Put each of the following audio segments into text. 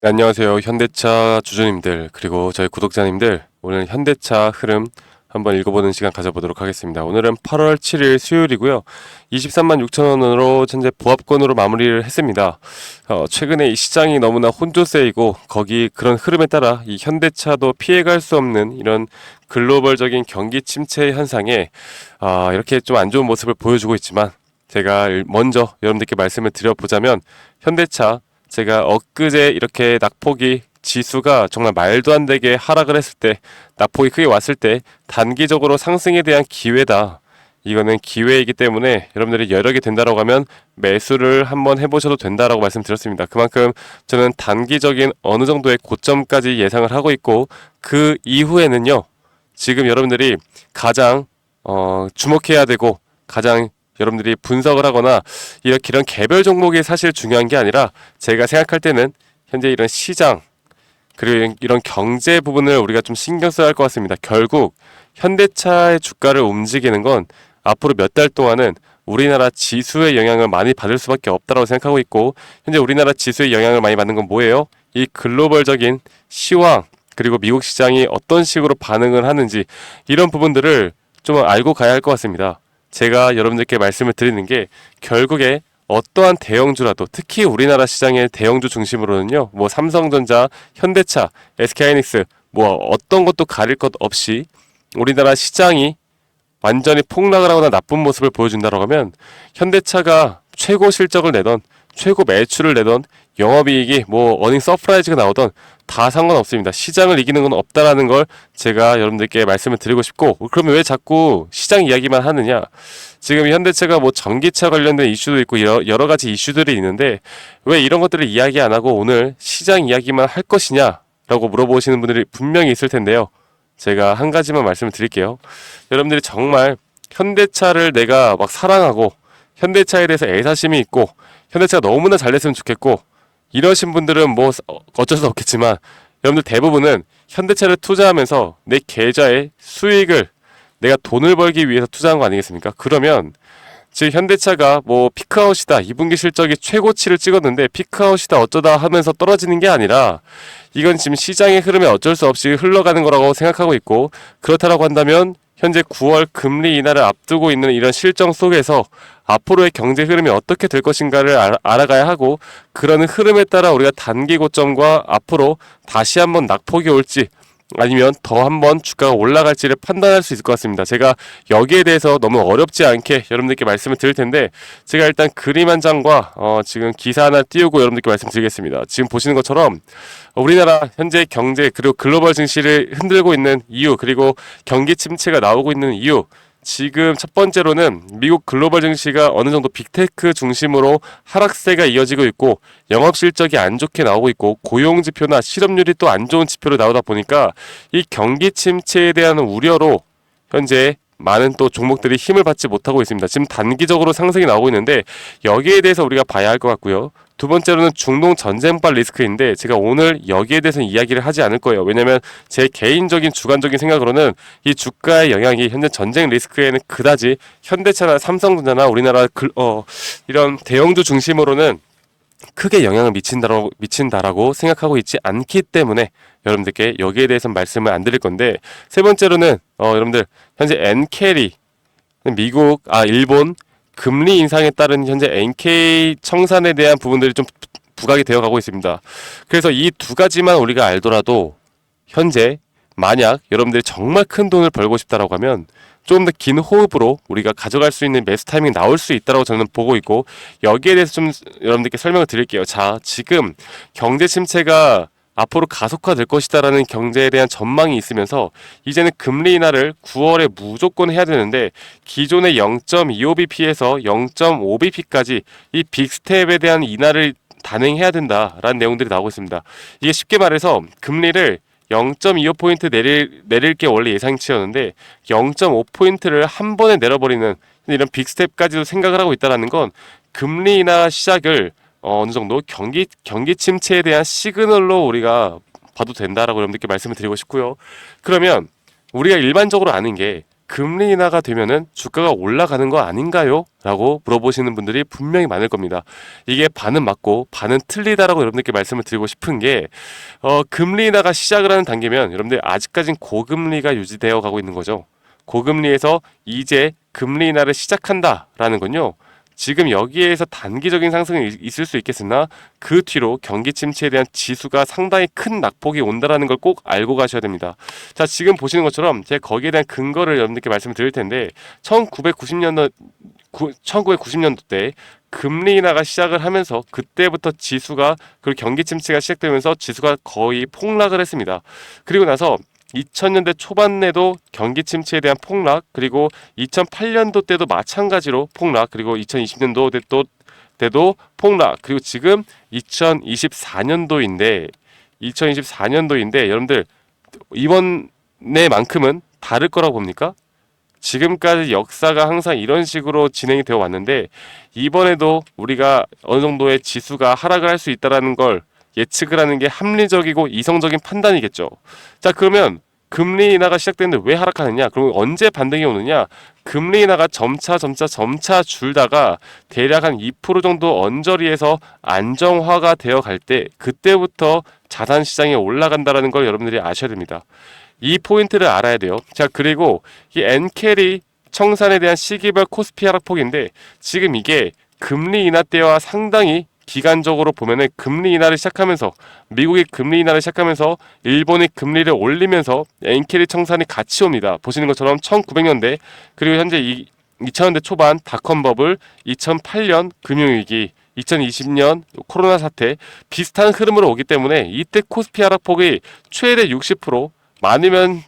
네, 안녕하세요. 현대차 주주님들, 그리고 저희 구독자님들, 오늘 현대차 흐름 한번 읽어보는 시간 가져보도록 하겠습니다. 오늘은 8월 7일 수요일이고요. 23만 6천 원으로 현재 보합권으로 마무리를 했습니다. 최근에 이 시장이 너무나 혼조세이고, 거기 그런 흐름에 따라 이 현대차도 피해갈 수 없는 이런 글로벌적인 경기 침체 현상에, 이렇게 좀 안 좋은 모습을 보여주고 있지만, 제가 먼저 여러분들께 말씀을 드려보자면, 현대차, 제가 엊그제 이렇게 낙폭이 지수가 정말 말도 안 되게 하락을 했을 때, 낙폭이 크게 왔을 때 단기적으로 상승에 대한 기회다. 이거는 기회이기 때문에 여러분들이 여력이 된다라고 하면 매수를 한번 해보셔도 된다라고 말씀드렸습니다. 그만큼 저는 단기적인 어느 정도의 고점까지 예상을 하고 있고, 그 이후에는요, 지금 여러분들이 가장 주목해야 되고, 가장 여러분들이 분석을 하거나 이런 개별 종목이 사실 중요한 게 아니라, 제가 생각할 때는 현재 이런 시장, 그리고 이런 경제 부분을 우리가 좀 신경 써야 할 것 같습니다. 결국 현대차의 주가를 움직이는 건 앞으로 몇 달 동안은 우리나라 지수의 영향을 많이 받을 수밖에 없다고 생각하고 있고, 현재 우리나라 지수의 영향을 많이 받는 건 뭐예요? 이 글로벌적인 시황, 그리고 미국 시장이 어떤 식으로 반응을 하는지, 이런 부분들을 좀 알고 가야 할 것 같습니다. 제가 여러분들께 말씀을 드리는 게, 결국에 어떠한 대형주라도, 특히 우리나라 시장의 대형주 중심으로는요, 뭐 삼성전자, 현대차, SK하이닉스, 뭐 어떤 것도 가릴 것 없이 우리나라 시장이 완전히 폭락을 하거나 나쁜 모습을 보여준다고 하면, 현대차가 최고 실적을 내던, 최고 매출을 내던, 영업이익이 뭐 어닝 서프라이즈가 나오던 다 상관없습니다. 시장을 이기는 건 없다라는 걸 제가 여러분들께 말씀을 드리고 싶고, 그러면 왜 자꾸 시장 이야기만 하느냐? 지금 현대차가 뭐 전기차 관련된 이슈도 있고 여러 가지 이슈들이 있는데, 왜 이런 것들을 이야기 안 하고 오늘 시장 이야기만 할 것이냐라고 물어보시는 분들이 분명히 있을 텐데요. 제가 한 가지만 말씀을 드릴게요. 여러분들이 정말 현대차를 내가 막 사랑하고, 현대차에 대해서 애사심이 있고, 현대차가 너무나 잘 됐으면 좋겠고, 이러신 분들은 뭐 어쩔 수 없겠지만, 여러분들 대부분은 현대차를 투자하면서 내 계좌의 수익을, 내가 돈을 벌기 위해서 투자한 거 아니겠습니까? 그러면 지금 현대차가 뭐 피크아웃이다, 2분기 실적이 최고치를 찍었는데 피크아웃이다 어쩌다 하면서 떨어지는 게 아니라, 이건 지금 시장의 흐름에 어쩔 수 없이 흘러가는 거라고 생각하고 있고, 그렇다라고 한다면 현재 9월 금리 인하를 앞두고 있는 이런 실정 속에서 앞으로의 경제 흐름이 어떻게 될 것인가를 알아가야 하고, 그런 흐름에 따라 우리가 단기 고점과 앞으로 다시 한번 낙폭이 올지, 아니면 더 한번 주가가 올라갈지를 판단할 수 있을 것 같습니다. 제가 여기에 대해서 너무 어렵지 않게 여러분들께 말씀을 드릴 텐데, 제가 일단 그림 한 장과 지금 기사 하나 띄우고 여러분들께 말씀드리겠습니다. 지금 보시는 것처럼 우리나라 현재 경제, 그리고 글로벌 증시를 흔들고 있는 이유, 그리고 경기 침체가 나오고 있는 이유, 지금 첫 번째로는 미국 글로벌 증시가 어느 정도 빅테크 중심으로 하락세가 이어지고 있고, 영업 실적이 안 좋게 나오고 있고, 고용 지표나 실업률이 또 안 좋은 지표로 나오다 보니까 이 경기 침체에 대한 우려로 현재 많은 또 종목들이 힘을 받지 못하고 있습니다. 지금 단기적으로 상승이 나오고 있는데, 여기에 대해서 우리가 봐야 할 것 같고요. 두 번째로는 중동 전쟁발 리스크인데, 제가 오늘 여기에 대해서는 이야기를 하지 않을 거예요. 왜냐면 제 개인적인 주관적인 생각으로는 이 주가의 영향이 현재 전쟁 리스크에는 그다지 현대차나 삼성전자나 우리나라 이런 대형주 중심으로는 크게 영향을 미친다라고 생각하고 있지 않기 때문에 여러분들께 여기에 대해서는 말씀을 안 드릴 건데, 세 번째로는 여러분들 현재 엔캐리, 일본 금리 인상에 따른 현재 NK 청산에 대한 부분들이 좀 부각이 되어 가고 있습니다. 그래서 이 두 가지만 우리가 알더라도, 현재 만약 여러분들이 정말 큰 돈을 벌고 싶다라고 하면 좀 더 긴 호흡으로 우리가 가져갈 수 있는 매수 타이밍이 나올 수 있다고 저는 보고 있고, 여기에 대해서 좀 여러분들께 설명을 드릴게요. 자, 지금 경제 침체가 앞으로 가속화될 것이다라는 경제에 대한 전망이 있으면서, 이제는 금리 인하를 9월에 무조건 해야 되는데, 기존의 0.25bp에서 0.5bp까지 이 빅스텝에 대한 인하를 단행해야 된다라는 내용들이 나오고 있습니다. 이게 쉽게 말해서 금리를 0.25포인트 내릴 게 원래 예상치였는데, 0.5포인트를 한 번에 내려버리는 이런 빅스텝까지도 생각을 하고 있다는 건, 금리 인하 시작을 어느 정도 경기 침체에 대한 시그널로 우리가 봐도 된다라고 여러분들께 말씀을 드리고 싶고요. 그러면 우리가 일반적으로 아는 게, 금리 인하가 되면은 주가가 올라가는 거 아닌가요? 라고 물어보시는 분들이 분명히 많을 겁니다. 이게 반은 맞고 반은 틀리다라고 여러분들께 말씀을 드리고 싶은 게 금리 인하가 시작을 하는 단계면 여러분들 아직까진 고금리가 유지되어 가고 있는 거죠. 고금리에서 이제 금리 인하를 시작한다라는 건요. 지금 여기에서 단기적인 상승이 있을 수 있겠으나 그 뒤로 경기 침체에 대한 지수가 상당히 큰 낙폭이 온다라는 걸 꼭 알고 가셔야 됩니다. 자, 지금 보시는 것처럼 제가 거기에 대한 근거를 여러분들께 말씀을 드릴 텐데 1990년도 때 금리 인하가 시작을 하면서 그때부터 지수가 그리고 경기 침체가 시작되면서 지수가 거의 폭락을 했습니다. 그리고 나서 2000년대 초반에도 경기 침체에 대한 폭락, 그리고 2008년도 때도 마찬가지로 폭락, 그리고 2020년도 때도 폭락, 그리고 지금 2024년도인데 여러분들 이번에만큼은 다를 거라고 봅니까? 지금까지 역사가 항상 이런 식으로 진행이 되어 왔는데 이번에도 우리가 어느 정도의 지수가 하락을 할 수 있다는 걸 예측을 하는 게 합리적이고 이성적인 판단이겠죠. 자, 그러면 금리 인하가 시작되는데 왜 하락하느냐? 그럼 언제 반등이 오느냐? 금리 인하가 점차 줄다가 대략 한 2% 정도 언저리에서 안정화가 되어 갈 때 그때부터 자산 시장이 올라간다라는 걸 여러분들이 아셔야 됩니다. 이 포인트를 알아야 돼요. 자, 그리고 이 엔캐리 청산에 대한 시기별 코스피 하락폭인데 지금 이게 금리 인하 때와 상당히 기간적으로 보면은 금리 인하를 시작하면서 미국이 금리 인하를 시작하면서 일본이 금리를 올리면서 엔캐리 청산이 같이 옵니다. 보시는 것처럼 1900년대 그리고 현재 2000년대 초반 닷컴 버블, 2008년 금융위기, 2020년 코로나 사태 비슷한 흐름으로 오기 때문에 이때 코스피 하락폭이 최대 60%, 많으면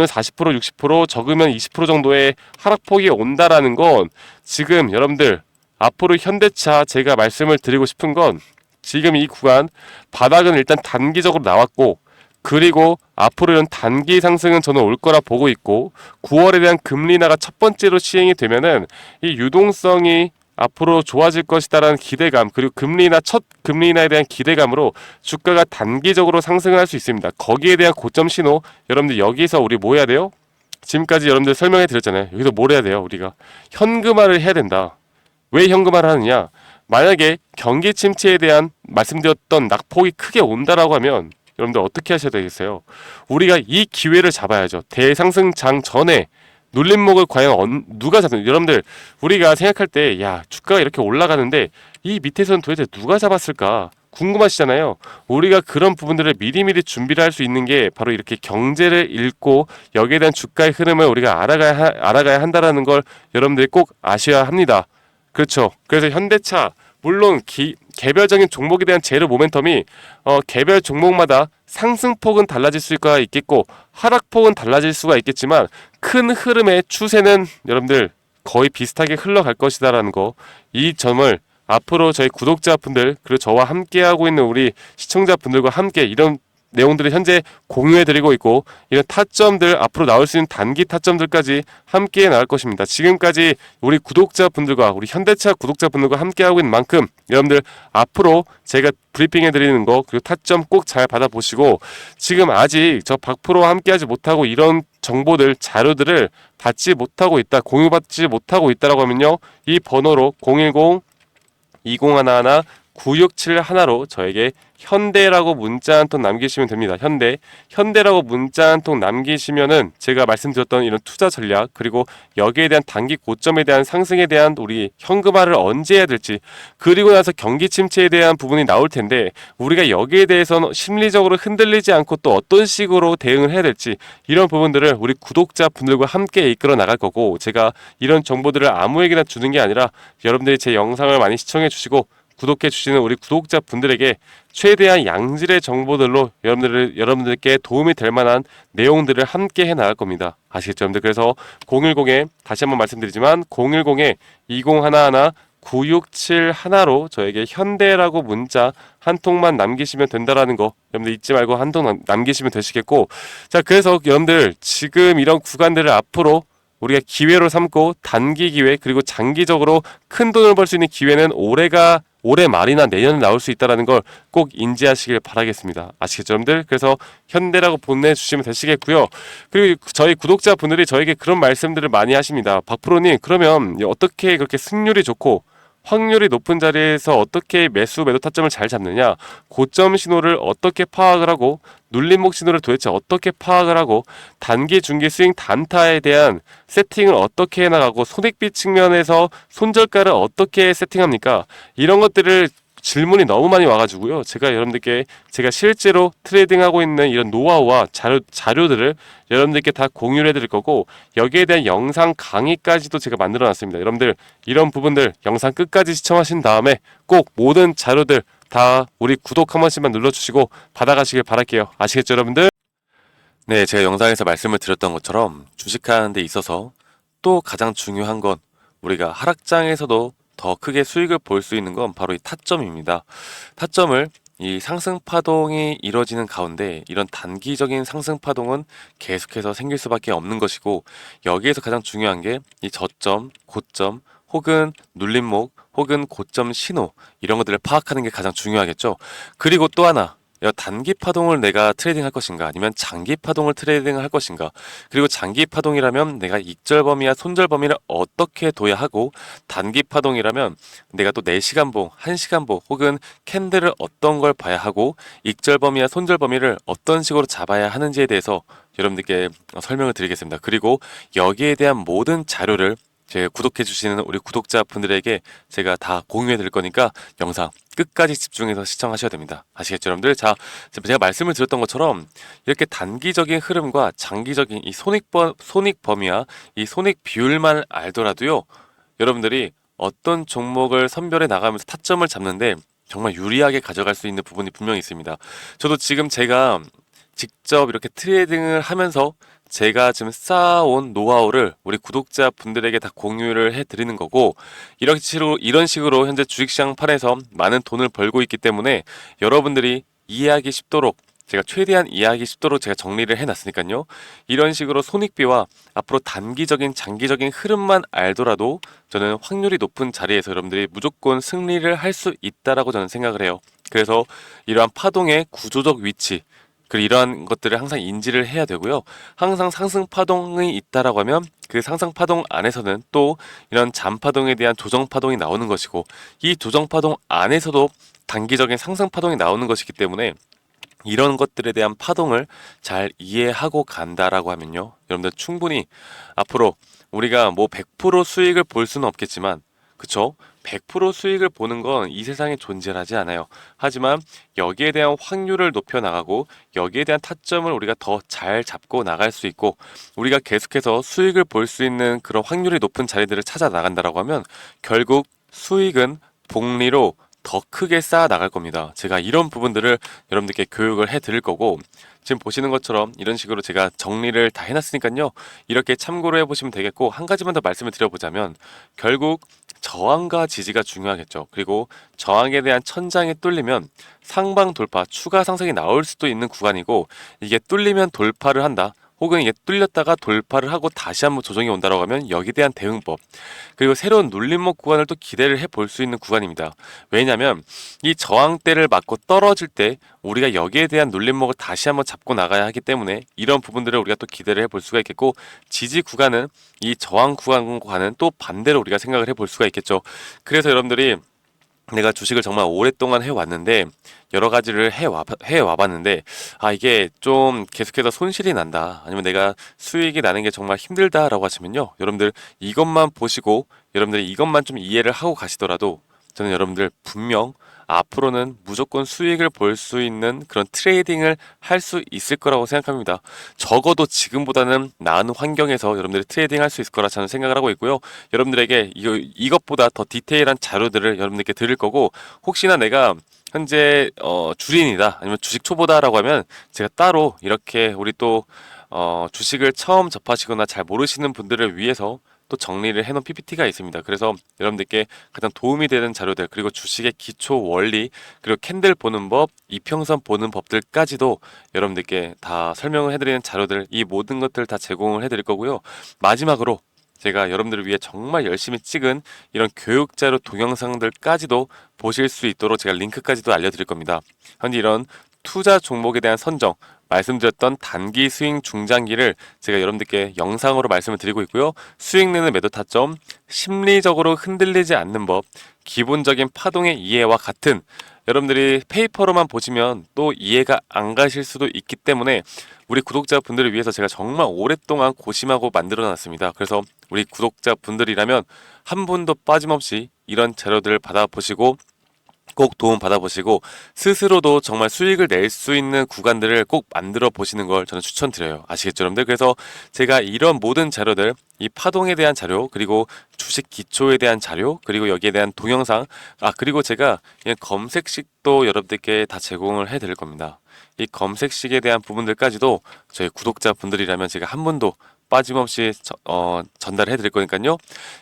40%, 60%, 적으면 20% 정도의 하락폭이 온다라는 건 지금 여러분들 앞으로 현대차 제가 말씀을 드리고 싶은 건 지금 이 구간 바닥은 일단 단기적으로 나왔고 그리고 앞으로 이런 단기 상승은 저는 올 거라 보고 있고 9월에 대한 금리 인하가 첫 번째로 시행이 되면은 이 유동성이 앞으로 좋아질 것이다라는 기대감 그리고 첫 금리 인하에 대한 기대감으로 주가가 단기적으로 상승을 할 수 있습니다. 거기에 대한 고점 신호 여러분들 여기서 우리 뭐 해야 돼요? 지금까지 여러분들 설명해 드렸잖아요. 여기서 뭘 해야 돼요? 우리가 현금화를 해야 된다. 왜 현금화를 하느냐? 만약에 경기 침체에 대한 말씀드렸던 낙폭이 크게 온다라고 하면 여러분들 어떻게 하셔야 되겠어요? 우리가 이 기회를 잡아야죠. 대상승장 전에 눌림목을 과연 누가 잡는? 여러분들 우리가 생각할 때 야 주가가 이렇게 올라가는데 이 밑에서는 도대체 누가 잡았을까? 궁금하시잖아요. 우리가 그런 부분들을 미리미리 준비를 할 수 있는 게 바로 이렇게 경제를 읽고 여기에 대한 주가의 흐름을 우리가 알아가야 한다라는 걸 여러분들이 꼭 아셔야 합니다. 그렇죠. 그래서 현대차 물론 개별적인 종목에 대한 재료 모멘텀이 개별 종목마다 상승폭은 달라질 수가 있겠고 하락폭은 달라질 수가 있겠지만 큰 흐름의 추세는 여러분들 거의 비슷하게 흘러갈 것이다라는 거 이 점을 앞으로 저희 구독자분들 그리고 저와 함께하고 있는 우리 시청자분들과 함께 이런 내용들을 현재 공유해드리고 있고 이런 타점들 앞으로 나올 수 있는 단기 타점들까지 함께 나갈 것입니다. 지금까지 우리 구독자분들과 우리 현대차 구독자분들과 함께하고 있는 만큼 여러분들 앞으로 제가 브리핑해드리는 거 그리고 타점 꼭 잘 받아보시고 지금 아직 저 박프로와 함께하지 못하고 이런 정보들 자료들을 받지 못하고 있다 공유받지 못하고 있다라고 하면요 이 번호로 010-2011-9671로 저에게 현대라고 문자 한 통 남기시면 됩니다. 현대라고 문자 한 통 남기시면은 제가 말씀드렸던 이런 투자 전략 그리고 여기에 대한 단기 고점에 대한 상승에 대한 우리 현금화를 언제 해야 될지 그리고 나서 경기 침체에 대한 부분이 나올 텐데 우리가 여기에 대해서는 심리적으로 흔들리지 않고 또 어떤 식으로 대응을 해야 될지 이런 부분들을 우리 구독자분들과 함께 이끌어 나갈 거고 제가 이런 정보들을 아무에게나 주는 게 아니라 여러분들이 제 영상을 많이 시청해 주시고 구독해 주시는 우리 구독자분들에게 최대한 양질의 정보들로 여러분들께 도움이 될 만한 내용들을 함께 해 나갈 겁니다. 아시겠죠, 여러분들? 그래서 010에 다시 한번 말씀드리지만 010-2011-9671로 저에게 현대라고 문자 한 통만 남기시면 된다라는 거 여러분들 잊지 말고 한 통 남기시면 되시겠고 자 그래서 여러분들 지금 이런 구간들을 앞으로 우리가 기회로 삼고 단기 기회 그리고 장기적으로 큰 돈을 벌 수 있는 기회는 올해가 올해 말이나 내년에 나올 수 있다는 걸 꼭 인지하시길 바라겠습니다. 아시겠죠, 여러분들? 그래서 현대라고 보내주시면 되시겠고요. 그리고 저희 구독자분들이 저에게 그런 말씀들을 많이 하십니다. 박프로님, 그러면 어떻게 그렇게 승률이 좋고 확률이 높은 자리에서 어떻게 매수 매도 타점을 잘 잡느냐, 고점 신호를 어떻게 파악을 하고 눌림목 신호를 도대체 어떻게 파악을 하고 단기 중기 스윙 단타에 대한 세팅을 어떻게 해나가고 손익비 측면에서 손절가를 어떻게 세팅합니까? 이런 것들을 질문이 너무 많이 와가지고요. 제가 여러분들께 제가 실제로 트레이딩하고 있는 이런 노하우와 자료들을 여러분들께 다 공유를 해드릴 거고, 여기에 대한 영상 강의까지도 제가 만들어 놨습니다. 여러분들 이런 부분들 영상 끝까지 시청하신 다음에 꼭 모든 자료들 다 우리 구독 한 번씩만 눌러주시고 받아가시길 바랄게요. 아시겠죠, 여러분들? 네, 제가 영상에서 말씀을 드렸던 것처럼 주식하는 데 있어서 또 가장 중요한 건 우리가 하락장에서도 더 크게 수익을 볼 수 있는 건 바로 이 타점입니다. 타점을 이 상승 파동이 이뤄지는 가운데 이런 단기적인 상승 파동은 계속해서 생길 수밖에 없는 것이고, 여기에서 가장 중요한 게 이 저점, 고점 혹은 눌림목 혹은 고점 신호, 이런 것들을 파악하는 게 가장 중요하겠죠. 그리고 또 하나, 단기 파동을 내가 트레이딩 할 것인가 아니면 장기 파동을 트레이딩 할 것인가, 그리고 장기 파동이라면 내가 익절 범위와 손절 범위를 어떻게 둬야 하고, 단기 파동이라면 내가 또 4시간 보, 1시간 보 혹은 캔들을 어떤 걸 봐야 하고 익절 범위와 손절 범위를 어떤 식으로 잡아야 하는지에 대해서 여러분들께 설명을 드리겠습니다. 그리고 여기에 대한 모든 자료를 제 구독해 주시는 우리 구독자분들에게 제가 다 공유해 드릴 거니까 영상 끝까지 집중해서 시청하셔야 됩니다. 아시겠죠, 여러분들? 자, 제가 말씀을 드렸던 것처럼 이렇게 단기적인 흐름과 장기적인 이 손익 범위와 이 손익 비율만 알더라도요, 여러분들이 어떤 종목을 선별해 나가면서 타점을 잡는데 정말 유리하게 가져갈 수 있는 부분이 분명히 있습니다. 저도 지금 제가 직접 이렇게 트레이딩을 하면서 제가 지금 쌓아온 노하우를 우리 구독자분들에게 다 공유를 해드리는 거고, 이런 식으로 현재 주식시장 판에서 많은 돈을 벌고 있기 때문에 여러분들이 이해하기 쉽도록, 제가 최대한 이해하기 쉽도록 제가 정리를 해놨으니까요. 이런 식으로 손익비와 앞으로 단기적인 장기적인 흐름만 알더라도 저는 확률이 높은 자리에서 여러분들이 무조건 승리를 할 수 있다라고 저는 생각을 해요. 그래서 이러한 파동의 구조적 위치, 그리고 이러한 것들을 항상 인지를 해야 되고요. 항상 상승 파동이 있다라고 하면 그 상승 파동 안에서는 또 이런 잠파동에 대한 조정 파동이 나오는 것이고, 이 조정 파동 안에서도 단기적인 상승 파동이 나오는 것이기 때문에 이런 것들에 대한 파동을 잘 이해하고 간다라고 하면요, 여러분들 충분히 앞으로 우리가 뭐 100% 수익을 볼 수는 없겠지만, 그쵸? 100% 수익을 보는 건 이 세상에 존재하지 않아요. 하지만 여기에 대한 확률을 높여 나가고 여기에 대한 타점을 우리가 더 잘 잡고 나갈 수 있고, 우리가 계속해서 수익을 볼 수 있는 그런 확률이 높은 자리들을 찾아 나간다라고 하면 결국 수익은 복리로 더 크게 쌓아 나갈 겁니다. 제가 이런 부분들을 여러분들께 교육을 해 드릴 거고, 지금 보시는 것처럼 이런 식으로 제가 정리를 다 해놨으니까요. 이렇게 참고를 해보시면 되겠고, 한 가지만 더 말씀을 드려보자면 결국 저항과 지지가 중요하겠죠. 그리고 저항에 대한 천장이 뚫리면 상방 돌파, 추가 상승이 나올 수도 있는 구간이고, 이게 뚫리면 돌파를 한다, 혹은 이게 뚫렸다가 돌파를 하고 다시 한번 조정이 온다라고 하면 여기에 대한 대응법, 그리고 새로운 눌림목 구간을 또 기대를 해볼 수 있는 구간입니다. 왜냐하면 이 저항대를 맞고 떨어질 때 우리가 여기에 대한 눌림목을 다시 한번 잡고 나가야 하기 때문에 이런 부분들을 우리가 또 기대를 해볼 수가 있겠고, 지지 구간은 이 저항 구간과는 또 반대로 우리가 생각을 해볼 수가 있겠죠. 그래서 여러분들이 내가 주식을 정말 오랫동안 해왔는데 여러 가지를 해와봤는데 이게 좀 계속해서 손실이 난다, 아니면 내가 수익이 나는 게 정말 힘들다라고 하시면요, 여러분들 이것만 보시고 여러분들이 이것만 좀 이해를 하고 가시더라도 저는 여러분들 분명 앞으로는 무조건 수익을 볼 수 있는 그런 트레이딩을 할 수 있을 거라고 생각합니다. 적어도 지금보다는 나은 환경에서 여러분들이 트레이딩 할 수 있을 거라 저는 생각을 하고 있고요. 여러분들에게 이것보다 더 디테일한 자료들을 여러분들께 드릴 거고, 혹시나 내가 현재 주린이다 아니면 주식 초보다라고 하면 제가 따로 이렇게 우리 또 주식을 처음 접하시거나 잘 모르시는 분들을 위해서 또 정리를 해놓은 PPT가 있습니다. 그래서 여러분들께 가장 도움이 되는 자료들, 그리고 주식의 기초 원리, 그리고 캔들 보는 법, 이평선 보는 법들까지도 여러분들께 다 설명을 해드리는 자료들, 이 모든 것들 다 제공을 해드릴 거고요. 마지막으로 제가 여러분들을 위해 정말 열심히 찍은 이런 교육자료 동영상들까지도 보실 수 있도록 제가 링크까지도 알려드릴 겁니다. 현재 이런 투자 종목에 대한 선정, 말씀드렸던 단기 스윙 중장기를 제가 여러분들께 영상으로 말씀을 드리고 있고요. 수익 내는 매도 타점, 심리적으로 흔들리지 않는 법, 기본적인 파동의 이해와 같은 여러분들이 페이퍼로만 보시면 또 이해가 안 가실 수도 있기 때문에 우리 구독자분들을 위해서 제가 정말 오랫동안 고심하고 만들어 놨습니다. 그래서 우리 구독자분들이라면 한 분도 빠짐없이 이런 자료들을 받아보시고 꼭 도움 받아보시고 스스로도 정말 수익을 낼 수 있는 구간들을 꼭 만들어 보시는 걸 저는 추천드려요. 아시겠죠, 여러분들? 그래서 제가 이런 모든 자료들, 이 파동에 대한 자료, 그리고 주식 기초에 대한 자료, 그리고 여기에 대한 동영상, 그리고 제가 이 검색식도 여러분들께 다 제공을 해드릴 겁니다. 이 검색식에 대한 부분들까지도 저희 구독자분들이라면 제가 한 분도 빠짐없이 전달해 드릴 거니까요.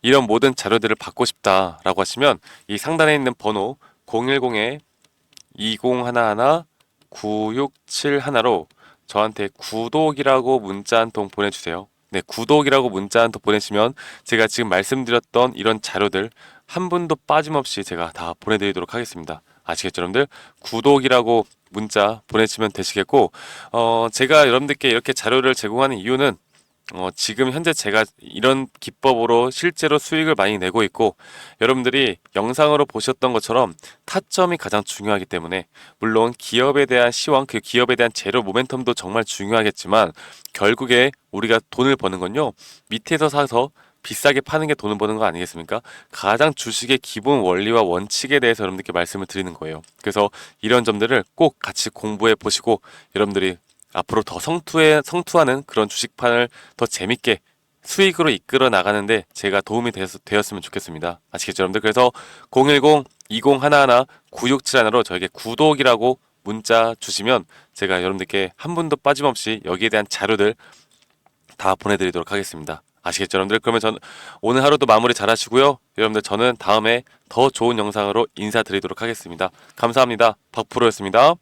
이런 모든 자료들을 받고 싶다라고 하시면 이 상단에 있는 번호 010-2011-9671로 저한테 구독이라고 문자 한 통 보내주세요. 네, 구독이라고 문자 한 통 보내시면 제가 지금 말씀드렸던 이런 자료들 한 분도 빠짐없이 제가 다 보내드리도록 하겠습니다. 아시겠죠, 여러분들? 구독이라고 문자 보내시면 되시겠고, 제가 여러분들께 이렇게 자료를 제공하는 이유는 지금 현재 제가 이런 기법으로 실제로 수익을 많이 내고 있고 여러분들이 영상으로 보셨던 것처럼 타점이 가장 중요하기 때문에 물론 기업에 대한 시황, 그 기업에 대한 재료 모멘텀도 정말 중요하겠지만 결국에 우리가 돈을 버는 건요 밑에서 사서 비싸게 파는 게 돈을 버는 거 아니겠습니까? 가장 주식의 기본 원리와 원칙에 대해서 여러분들께 말씀을 드리는 거예요. 그래서 이런 점들을 꼭 같이 공부해 보시고 여러분들이 앞으로 더 성투하는 그런 주식판을 더 재밌게 수익으로 이끌어 나가는데 제가 도움이 되었으면 좋겠습니다. 아시겠죠, 여러분들? 그래서 010-2011-9671로 저에게 구독이라고 문자 주시면 제가 여러분들께 한 분도 빠짐없이 여기에 대한 자료들 다 보내드리도록 하겠습니다. 아시겠죠, 여러분들? 그러면 오늘 하루도 마무리 잘 하시고요. 여러분들 저는 다음에 더 좋은 영상으로 인사드리도록 하겠습니다. 감사합니다. 박프로였습니다.